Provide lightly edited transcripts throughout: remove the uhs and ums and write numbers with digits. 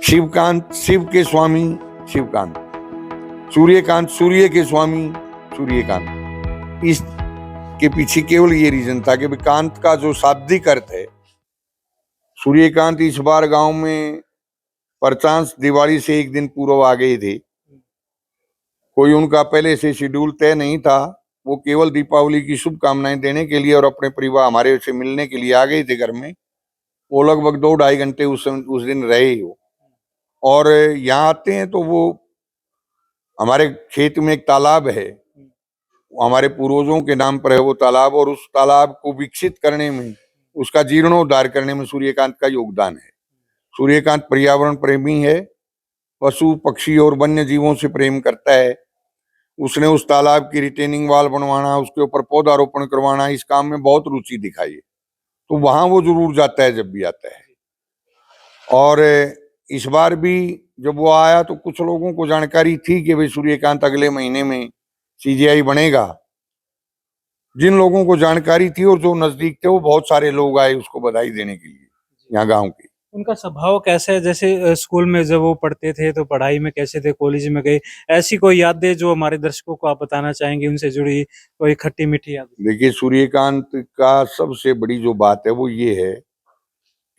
शिवकांत शिव के स्वामी शिवकांत, सूर्यकांत सूर्य के स्वामी सूर्यकांत। इसके पीछे केवल ये रीजन था कि कांत का जो शाब्दिक अर्थ है, सूर्यकांत इस बार गांव में परचांस दिवाली से एक दिन पूर्व आ गए थे। कोई उनका पहले से शेड्यूल तय नहीं था, वो केवल दीपावली की शुभकामनाएं देने के लिए और अपने परिवार हमारे से मिलने के लिए आ गए थे घर में। वो लगभग 2-2.5 घंटे उस दिन रहे हो। और यहाँ आते हैं तो वो हमारे खेत में एक तालाब है, हमारे पूर्वजों के नाम पर है वो तालाब, और उस तालाब को विकसित करने में, उसका जीर्णोद्धार करने में सूर्यकांत का योगदान है। सूर्यकांत पर्यावरण प्रेमी है, पशु पक्षी और वन्य जीवों से प्रेम करता है। उसने उस तालाब की रिटेनिंग वाल बनवाना, उसके ऊपर पौधारोपण करवाना, इस काम में बहुत रुचि दिखाई है। तो वहां वो जरूर जाता है जब भी आता है। और इस बार भी जब वो आया तो कुछ लोगों को जानकारी थी कि भाई सूर्यकांत अगले महीने में सीजीआई बनेगा। जिन लोगों को जानकारी थी और जो नजदीक थे, वो बहुत सारे लोग आए उसको बधाई देने के लिए यहाँ गांव के। उनका स्वभाव कैसा है? जैसे स्कूल में जब वो पढ़ते थे तो पढ़ाई में कैसे थे, कॉलेज में गए, ऐसी कोई यादें जो हमारे दर्शकों को आप बताना चाहेंगे, उनसे जुड़ी कोई खट्टी मीठी याद? देखिए, सूर्यकांत का सबसे बड़ी जो बात है वो ये है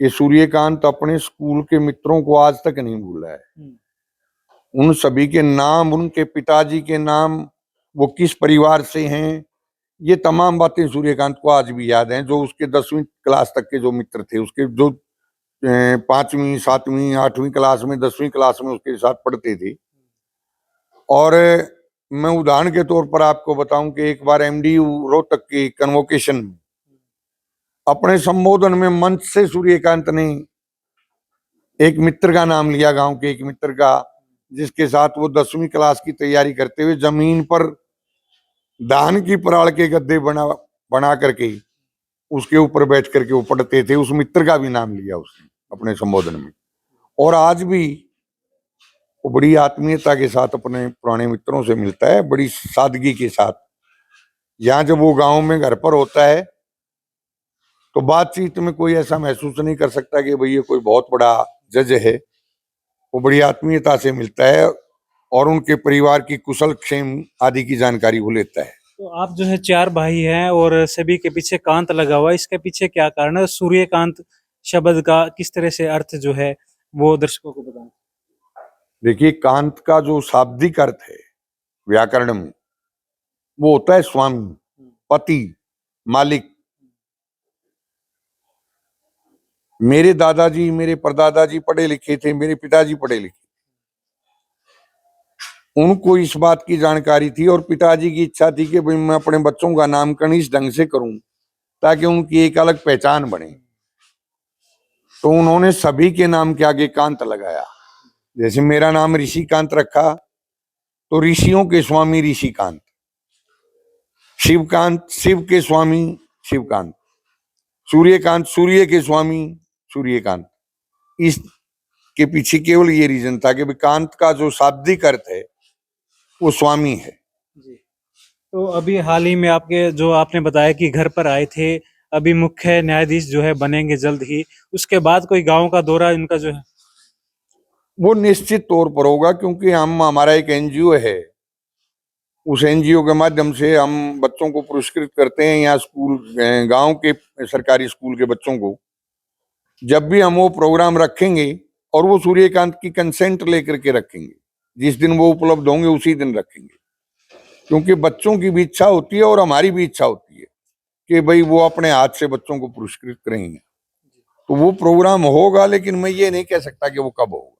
कि सूर्यकांत अपने स्कूल के मित्रों को आज तक नहीं भूला है। उन सभी के नाम, उनके पिताजी के नाम, वो किस परिवार से हैं, ये तमाम बातें सूर्यकांत को आज भी याद हैं। जो उसके 10वीं क्लास तक के जो मित्र थे, उसके जो 5वीं 7वीं 8वीं क्लास में 10वीं क्लास में उसके साथ पढ़ते थे। और मैं उदाहरण के तौर पर आपको बताऊं कि एक बार एमडीयू रोहतक की कन्वोकेशन में अपने संबोधन में मंच से सूर्यकांत ने एक मित्र का नाम लिया, गांव के एक मित्र का, जिसके साथ वो 10वीं क्लास की तैयारी करते हुए जमीन पर धान की पराल के गद्दे बना करके उसके ऊपर बैठ करके वो पढ़ते थे। उस मित्र का भी नाम लिया उसने अपने संबोधन में। और आज भी वो बड़ी आत्मीयता के साथ अपने पुराने मित्रों से मिलता है, बड़ी सादगी के साथ। यहाँ जब वो गांव में घर पर होता है तो बातचीत में कोई ऐसा महसूस नहीं कर सकता कि भाई ये कोई बहुत बड़ा जज है। वो बड़ी आत्मीयता से मिलता है और उनके परिवार की कुशल क्षेम आदि की जानकारी वो लेता है। तो आप जो है 4 भाई हैं और सभी के पीछे कांत लगा हुआ है, इसके पीछे क्या कारण है? सूर्यकांत शब्द का किस तरह से अर्थ जो है वो दर्शकों को बताएं। देखिए, कांत का जो शाब्दिक अर्थ है व्याकरण में, वो होता है स्वामी, पति, मालिक। मेरे दादाजी, मेरे परदादाजी पढ़े लिखे थे, मेरे पिताजी पढ़े लिखे, उनको इस बात की जानकारी थी और पिताजी की इच्छा थी कि भाई मैं अपने बच्चों का नामकरण इस ढंग से करूं ताकि उनकी एक अलग पहचान बने। तो उन्होंने सभी के नाम के आगे कांत लगाया। जैसे मेरा नाम ऋषिकांत रखा तो ऋषियों के स्वामी ऋषिकांत, शिवकांत शिव के स्वामी शिवकांत, सूर्यकांत सूर्य के स्वामी सूर्यकांत। इसके पीछे केवल ये रीजन था कि कांत का जो शाब्दिक अर्थ है वो स्वामी है। जी। तो अभी हाल ही में आपके जो आपने बताया कि घर पर आए थे, अभी मुख्य न्यायाधीश जो है बनेंगे जल्द ही, उसके बाद कोई गांव का दौरा इनका जो है वो निश्चित तौर पर होगा, क्योंकि हमारा एक एनजीओ है। उस एनजीओ के माध्यम से हम बच्चों को पुरस्कृत करते हैं। यहाँ स्कूल, गांव के सरकारी स्कूल के बच्चों को जब भी हम वो प्रोग्राम रखेंगे, और वो सूर्यकांत की कंसेंट लेकर के रखेंगे, जिस दिन वो उपलब्ध होंगे उसी दिन रखेंगे। क्योंकि बच्चों की भी इच्छा होती है और हमारी भी इच्छा होती है कि भाई वो अपने हाथ से बच्चों को पुरस्कृत करेंगे। तो वो प्रोग्राम होगा, लेकिन मैं ये नहीं कह सकता कि वो कब होगा।